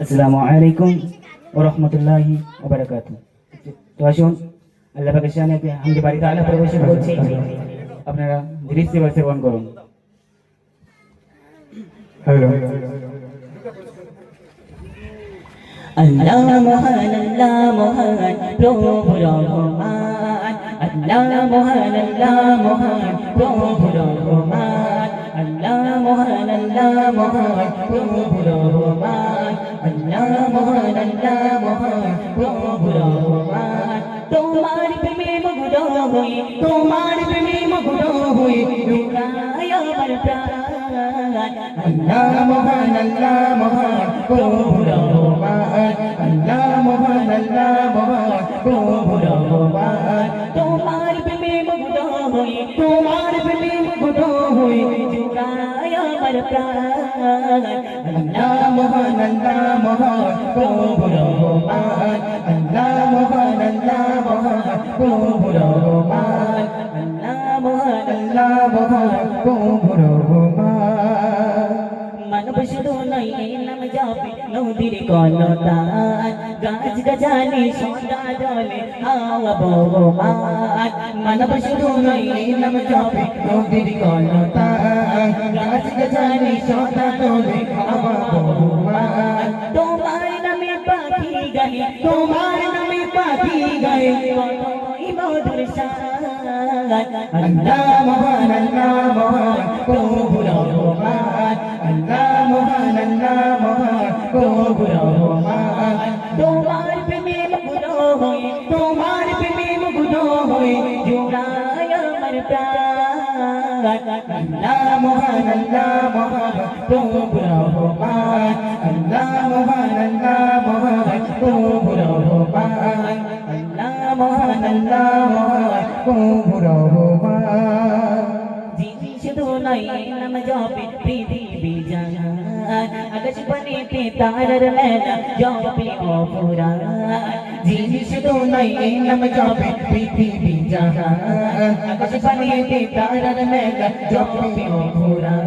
আসসালামু আলাইকুম ওয়া রাহমাতুল্লাহি ওয়া বারাকাতুহু। তো আসুন আল্লাহ পাকের শানে হামদে বাড়ি তাআলা প্রবেশ করছি, আপনারা দৃষ্টিবার সেবন করুন। হ্যালো আল্লাহ মহান প্রভু রহমান, আল্লাহ মহান প্রভু রহমান, আল্লাহ মহান প্রভু রহমান, আল্লাহ মহান প্রভু রহমান। তোমার প্রেমে মুগ্ধ হই, তোমার প্রেমে মুগ্ধ হই, লুকায় আমার প্রাণ। আল্লাহ মহান প্রভু রহমান, আল্লাহ মহান প্রভু রহমান। তোমার প্রেমে মুগ্ধ হই, তোমার প্রেমে মুগ্ধ হই, জুড়ায় আমার প্রাণ। আল্লাহ মহান প্রভু রহমান, আল্লাহ মহান প্রভু রহমান, আল্লাহ মহান প্রভু রহমান। মানব শুধু নয় এই নাম যাবে নদীর কলতান, গাছ গাছালি সদা জলে হাওয়া বহমান। মানব শুধু নয় এই নাম যাবে নদীর কলতান, গাছ গাছালি সদা জলে হাওয়া বহমান। তোমার নামে পাখি গায়ে, তোমার নামে পাখি গায়ে, কতই মধুর শান। আল্লাহ মহান প্রভু রহমান, আল্লাহ মহান প্রভু রহমান। তোমার প্রেমে মুগ্ধ হই, তোমার প্রেমে মুগ্ধ হই, জুড়ায় আমার প্রাণ। আল্লাহ মহান প্রভু রহমান, আল্লাহ মহান প্রভু রহমান, আল্লাহ মহান প্রভু রহমান। যিনি শুধু নয় নাম জপে পৃথিবী জাহান, আকাশ পানিতে তারার মেলা জপে অপুরাণ। যিনি শুধু নয় নাম জপে পৃথিবী জাহান, আকাশ পানিতে তারার মেলা জপে অপুরাণ।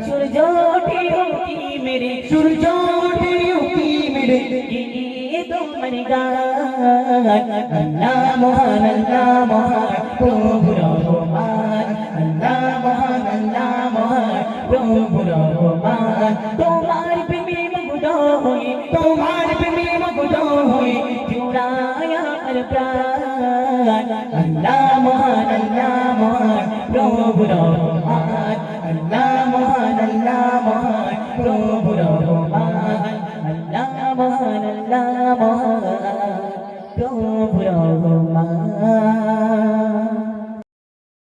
সূর্য ওঠে উঁকি মেরে, সূর্য ওঠে উঁকি মেরে, গিয়ে তোমার গান। আল্লাহ মহান প্রভু রহমান, আল্লাহ মহান প্রভু রহমান। তোমার প্রেমে মুগ্ধ হই, তোমার প্রেমে মুগ্ধ হই, জুড়ায় আমার প্রাণ। আল্লাহ মহান প্রভু রহমান, আল্লাহ মহান প্রভু রহমান, আল্লাহ মহান প্রভু রহমান।